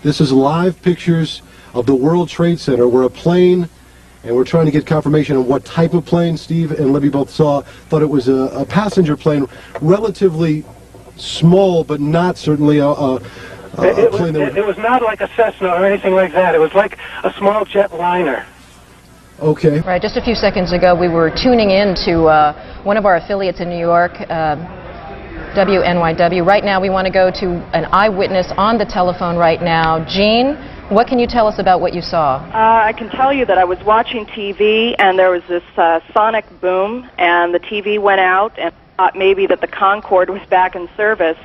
This is live pictures of the World Trade Center where a plane, and we're trying to get confirmation on what type of plane Steve and Libby both saw, thought it was a passenger plane, relatively small, but not certainly a plane that it was not like a Cessna or anything like that. It was like a small jet liner. Okay. Right, just a few seconds ago we were tuning in to one of our affiliates in New York, WNYW. Right now we want to go to an eyewitness on the telephone right now. Jean, what can you tell us about what you saw? I can tell you that I was watching TV and there was this sonic boom and the TV went out and I thought maybe that the Concorde was back in service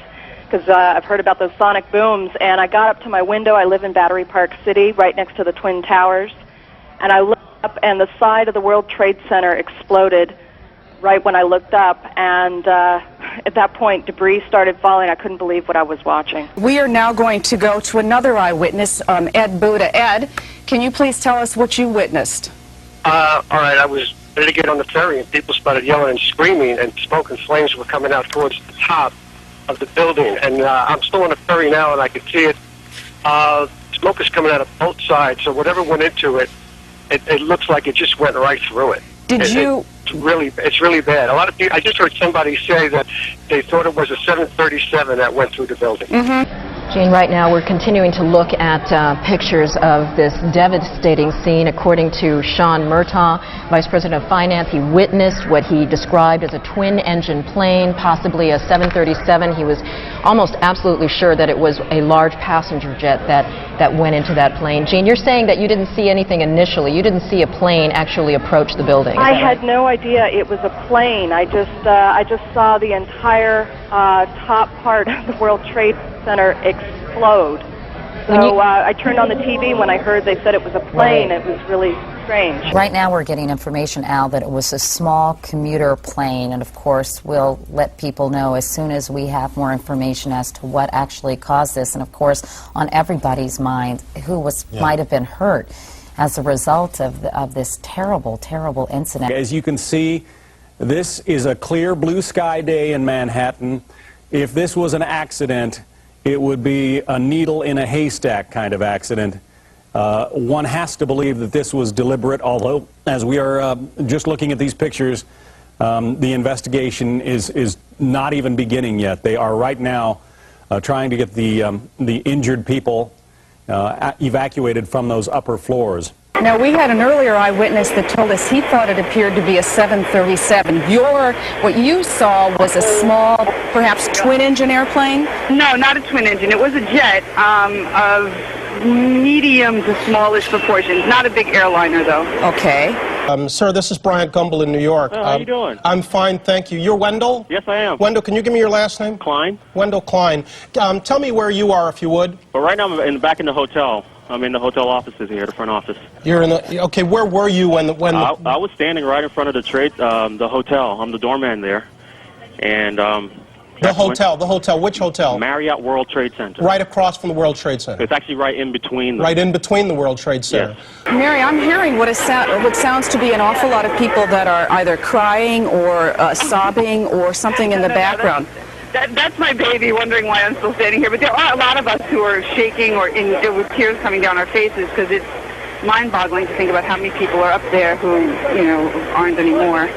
because I've heard about those sonic booms, and I got up to my window. I live in Battery Park City right next to the Twin Towers, and I looked up and the side of the World Trade Center exploded right when I looked up, and at that point debris started falling. I couldn't believe what I was watching. We are now going to go to another eyewitness, Ed Buda. Ed, can you please tell us what you witnessed? All right, I was ready to get on the ferry and people started yelling and screaming and smoke and flames were coming out towards the top of the building, and I'm still on the ferry now and I can see it. Smoke is coming out of both sides, so whatever went into it, it looks like it just went right through it. It's really bad. A lot of people, I just heard somebody say that they thought it was a 737 that went through the building. Jean, right now we're continuing to look at pictures of this devastating scene. According to Sean Murtaugh, Vice President of Finance, he witnessed what he described as a twin-engine plane, possibly a 737. He was almost absolutely sure that it was a large passenger jet that went into that plane. Jean, you're saying that you didn't see anything initially. You didn't see a plane actually approach the building. I had no idea it was a plane. I just saw the entire top part of the World Trade Center explode. So I turned on the TV when I heard they said it was a plane. It was really strange. Right now we're getting information, Al, that it was a small commuter plane, and of course we'll let people know as soon as we have more information as to what actually caused this, and of course on everybody's mind who might have been hurt as a result of this terrible, terrible incident. As you can see, this is a clear blue sky day in Manhattan. If this was an accident, it would be a needle in a haystack kind of accident. One has to believe that this was deliberate, although as we are just looking at these pictures, the investigation is not even beginning yet. They are right now trying to get the injured people evacuated from those upper floors. Now, we had an earlier eyewitness that told us he thought it appeared to be a 737. What you saw was a small, perhaps twin-engine airplane? No, not a twin-engine. It was a jet of medium to smallish proportions. Not a big airliner, though. Okay. Sir, this is Bryant Gumbel in New York. How you doing? I'm fine, thank you. You're Wendell? Yes, I am. Wendell, can you give me your last name? Klein. Wendell Klein. Tell me where you are, if you would. Well, right now I'm back in the hotel. I'm in the hotel offices here, the front office. You're in the... Okay, where were you when I was standing right in front of the hotel. I'm the doorman there. And, The hotel. Which hotel? Marriott World Trade Center. Right across from the World Trade Center. It's actually right in between them. Right in between the World Trade Center. Yes. Mary, I'm hearing what sounds to be an awful lot of people that are either crying or sobbing or something in the background. That's my baby wondering why I'm still standing here. But there are a lot of us who are shaking or with tears coming down our faces because it's mind-boggling to think about how many people are up there who, aren't anymore.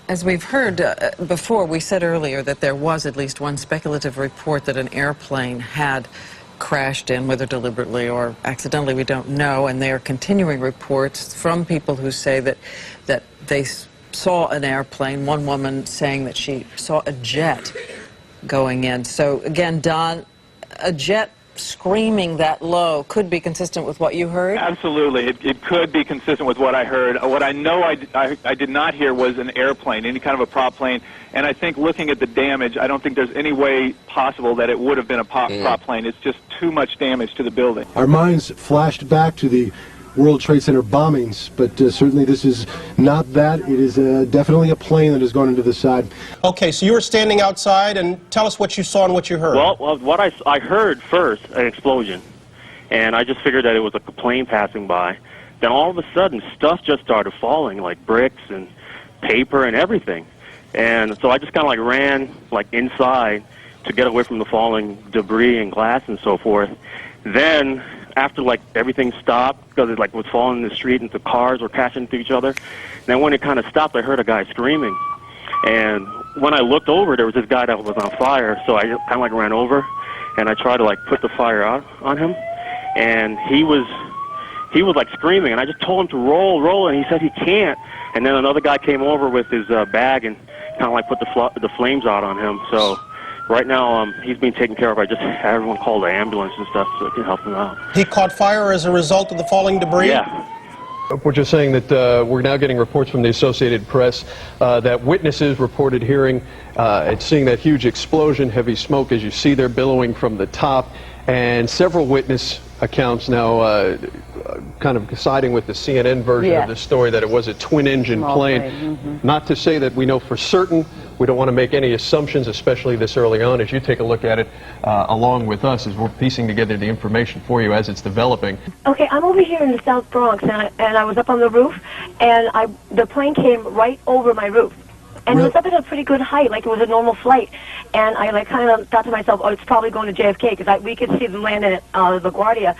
As we've heard before, we said earlier that there was at least one speculative report that an airplane had crashed in, whether deliberately or accidentally, we don't know, and there are continuing reports from people who say that they saw an airplane, one woman saying that she saw a jet going in. So again, Don, a jet screaming that low could be consistent with what you heard? Absolutely. It could be consistent with what I heard. What I know I did not hear was an airplane, any kind of a prop plane. And I think looking at the damage, I don't think there's any way possible that it would have been a prop plane. It's just too much damage to the building. Our minds flashed back to the World Trade Center bombings, but certainly this is not that. It is definitely a plane that has gone into the side. Okay, so you were standing outside, and tell us what you saw and what you heard. Well, what I heard first, an explosion, and I just figured that it was a plane passing by. Then all of a sudden, stuff just started falling, like bricks and paper and everything. And so I just kind of ran inside to get away from the falling debris and glass and so forth. Then, after like everything stopped, because it like was falling in the street and the cars were crashing into each other, then when it kind of stopped, I heard a guy screaming. And when I looked over, there was this guy that was on fire, so I kind of like ran over, and I tried to like put the fire out on him, and he was like screaming, and I just told him to roll, and he said he can't. And then another guy came over with his bag and kind of like put the flames out on him. So right now he's being taken care of. I just had everyone call the ambulance and stuff so it can help him out. He caught fire as a result of the falling debris? Yeah. We're just saying that we're now getting reports from the Associated Press that witnesses reported hearing and seeing that huge explosion, heavy smoke, as you see there billowing from the top, and several witness accounts now kind of siding with the CNN version of the story that it was a twin-engine plane. Not to say that we know for certain. We don't want to make any assumptions, especially this early on, as you take a look at it along with us as we're piecing together the information for you as it's developing. Okay, I'm over here in the South Bronx, and I was up on the roof, and the plane came right over my roof. And it was up at a pretty good height, like it was a normal flight. And I like kind of thought to myself, oh, it's probably going to JFK, because we could see them landing at LaGuardia.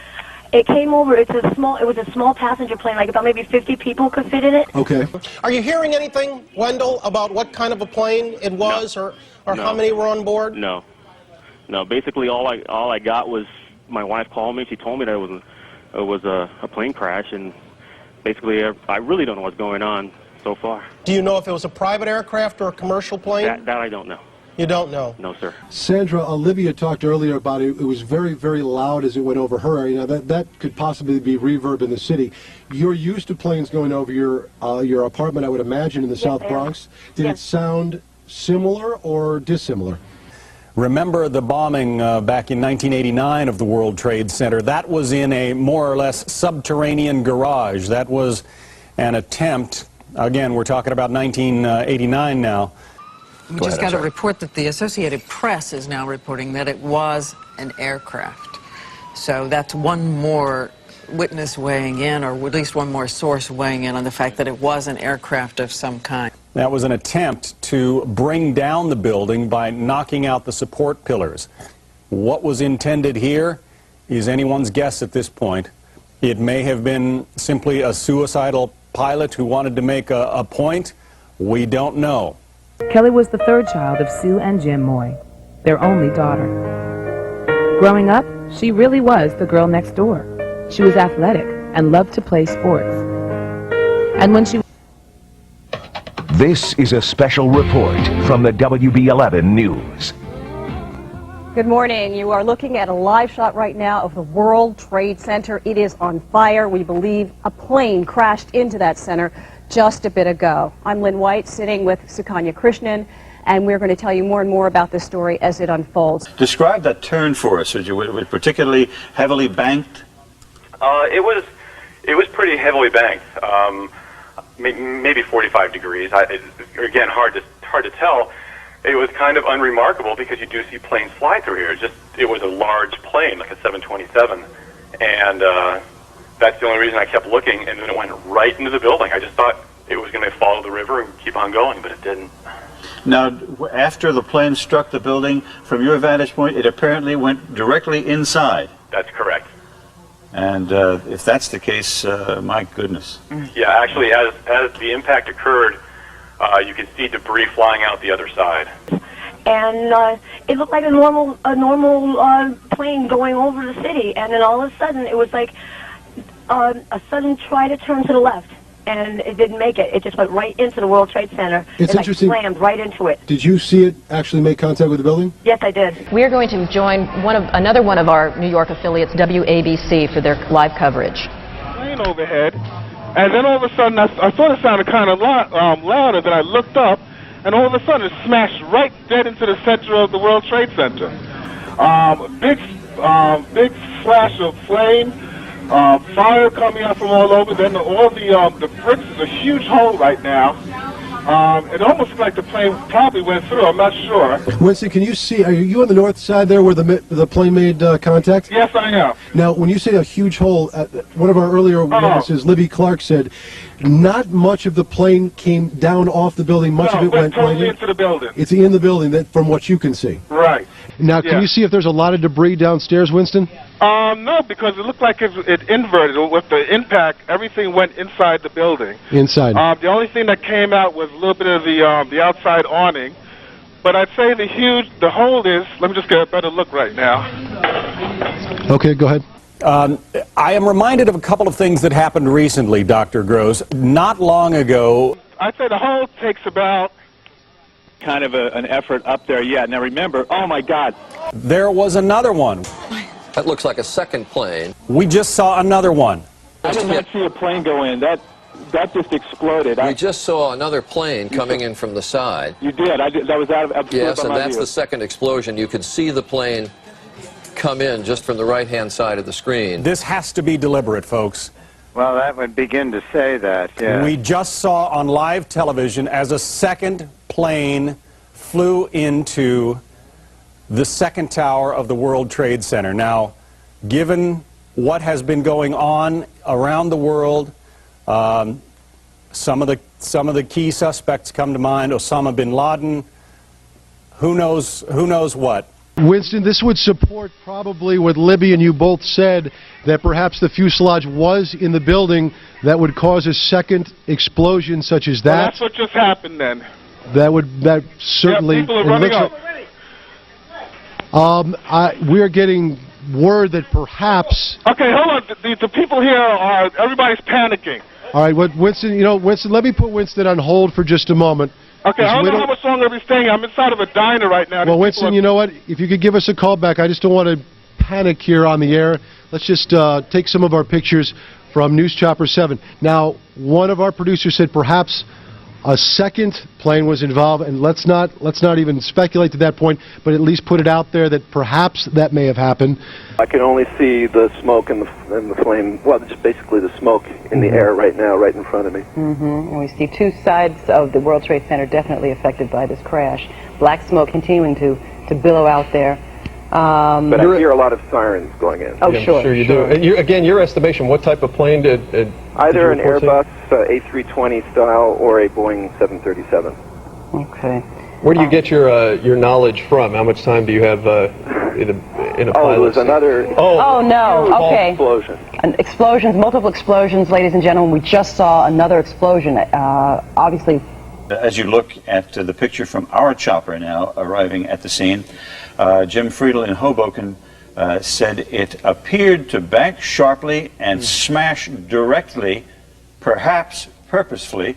It came over. It was a small passenger plane, like about maybe 50 people could fit in it. Okay. Are you hearing anything, Wendell, about what kind of a plane it was, or how many were on board? No. Basically, all I got was my wife called me. She told me that it was a plane crash, and basically, I really don't know what's going on so far. Do you know if it was a private aircraft or a commercial plane? That I don't know. You don't know? No, sir. Sandra, Olivia talked earlier about it. It was very, very loud as it went over her area. Now, that could possibly be reverb in the city. You're used to planes going over your apartment, I would imagine, in the South Bronx. Did it sound similar or dissimilar? Remember the bombing back in 1989 of the World Trade Center? That was in a more or less subterranean garage. That was an attempt. Again, we're talking about 1989 now. We just got a report that the Associated Press is now reporting that it was an aircraft. So that's one more witness weighing in, or at least one more source weighing in on the fact that it was an aircraft of some kind. That was an attempt to bring down the building by knocking out the support pillars. What was intended here is anyone's guess at this point. It may have been simply a suicidal pilot who wanted to make a point. We don't know. Kelly was the third child of Sue and Jim Moy, their only daughter. Growing up, she really was the girl next door. She was athletic and loved to play sports. And when she... This is a special report from the WB11 News. Good morning. You are looking at a live shot right now of the World Trade Center. It is on fire. We believe a plane crashed into that center just a bit ago. I'm Lynn White, sitting with Sukanya Krishnan, and we're going to tell you more and more about this story as it unfolds. Describe that turn for us. Was it particularly heavily banked? It was pretty heavily banked, maybe 45 degrees. Again, hard to tell. It was kind of unremarkable because you do see planes fly through here. It was a large plane, like a 727, and that's the only reason I kept looking, and then it went right into the building. I just thought it was going to follow the river and keep on going, but it didn't. Now, after the plane struck the building, from your vantage point, it apparently went directly inside. That's correct. And if that's the case, my goodness. Yeah, actually, as the impact occurred, you could see debris flying out the other side. And it looked like a normal plane going over the city, and then all of a sudden it was like a sudden try to turn to the left, and it didn't make it. It just went right into the World Trade Center. It's interesting. Like slammed right into it. Did you see it actually make contact with the building? Yes, I did. We are going to join another one of our New York affiliates, WABC, for their live coverage. Plane overhead, and then all of a sudden I thought it sounded kind of louder. Then I looked up, and all of a sudden it smashed right dead into the center of the World Trade Center. Big flash of flame. Fire coming out from all over. Then all the bricks is a huge hole right now. It almost looked like the plane probably went through. I'm not sure. Winston, can you see? Are you on the north side there where the plane made contact? Yes, I am. Now, when you say a huge hole, one of our earlier witnesses, Libby Clark, said not much of the plane came down off the building. Much of it went totally into the building. It's in the building, from what you can see. Right. Now, can you see if there's a lot of debris downstairs, Winston? No, because it looked like it inverted. With the impact, everything went inside the building. Inside. The only thing that came out was a little bit of the outside awning. But I'd say the hold is, let me just get a better look right now. Okay, go ahead. I am reminded of a couple of things that happened recently, Dr. Gross. Not long ago... I'd say the hold takes about... Kind of an effort up there, yeah. Now remember, oh my God. There was another one. That looks like a second plane. We just saw another one. I did not see a plane go in. That just exploded. We just saw another plane coming in from the side. You did. That was out of Yes, and that's view. the second explosion. You could see the plane come in just from the right-hand side of the screen. This has to be deliberate, folks. Well, that would begin to say that, yeah. We just saw on live television as a second plane flew into the second tower of the World Trade Center. Now, given what has been going on around the world, some of the key suspects come to mind: Osama bin Laden. Who knows what? Winston, this would support probably what Libby and you both said, that perhaps the fuselage was in the building that would cause a second explosion such as that. Well, that's what just happened then. That certainly... Yeah, people are running up. We're getting word that perhaps... Okay, hold on. The people here everybody's panicking. All right, Winston, let me put Winston on hold for just a moment. Okay, I don't know how much longer we're staying. I'm inside of a diner right now. Well, Winston, you know what? If you could give us a call back, I just don't want to panic here on the air. Let's just take some of our pictures from News Chopper 7. Now, one of our producers said perhaps a second plane was involved, and let's not even speculate to that point, but at least put it out there that perhaps that may have happened. I can only see the smoke and the flame, well, just basically the smoke in the air right now, right in front of me. And we see two sides of the World Trade Center definitely affected by this crash. Black smoke continuing to billow out there. But I hear a lot of sirens going in. Oh, Yeah, sure. sure you do. And again, your estimation, what type of plane did Either an you report Airbus A320 style or a Boeing 737. Okay. Where do you get your knowledge from? How much time do you have in a pilot? Oh, it was another... Oh, no. Okay. Explosion. Explosions, multiple explosions, ladies and gentlemen. We just saw another explosion. Obviously... As you look at the picture from our chopper now arriving at the scene, Jim Friedel in Hoboken said it appeared to bank sharply and smash directly, perhaps purposefully,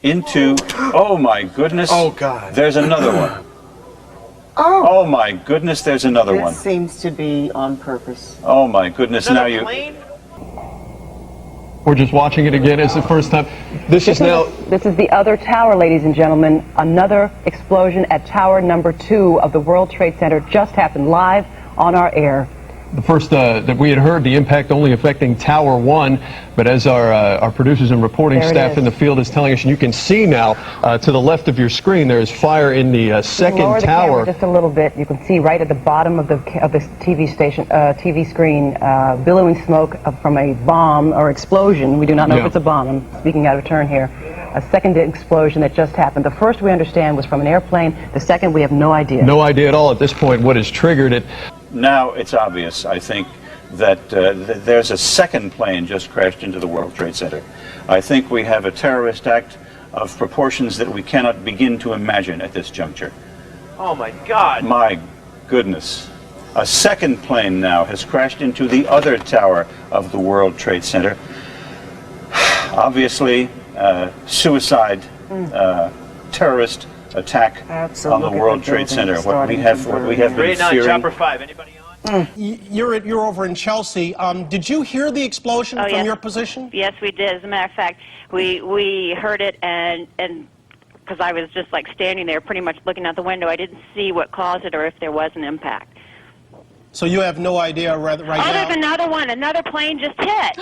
into, oh my goodness, oh God, there's another one. Oh my goodness, there's another one. This seems to be on purpose. Oh my goodness, now you... We're just watching it again. It's the first time. This is the other tower, ladies and gentlemen. Another explosion at tower number 2 of the World Trade Center just happened live on our air. the first that we had heard, the impact only affecting Tower 1, but as our producers and reporting staff in the field is telling us, and you can see now to the left of your screen, there is fire in the second lower the tower. camera just a little bit. You can see right at the bottom of the TV screen, billowing smoke from a bomb or explosion. We do not know if it's a bomb. I'm speaking out of turn here. A second explosion that just happened. The first we understand was from an airplane. The second we have no idea. No idea at all at this point what has triggered it. Now it's obvious, I think, that there's a second plane just crashed into the World Trade Center. I think we have a terrorist act of proportions that we cannot begin to imagine at this juncture. Oh my God! My goodness. A second plane now has crashed into the other tower of the World Trade Center. Obviously, suicide, terrorist attack on the World Trade Center. What we have been fearing. Chopper 5. Anybody on? You're over in Chelsea. Did you hear the explosion from your position? Yes, we did. As a matter of fact, we heard it, and because I was just like standing there, pretty much looking out the window, I didn't see what caused it or if there was an impact. So you have no idea right now? There's another one. Another plane just hit.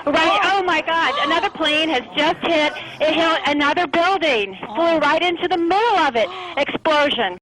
Right. Oh my God! Another plane has just hit. It hit another building. Flew right into the middle of it. Explosion.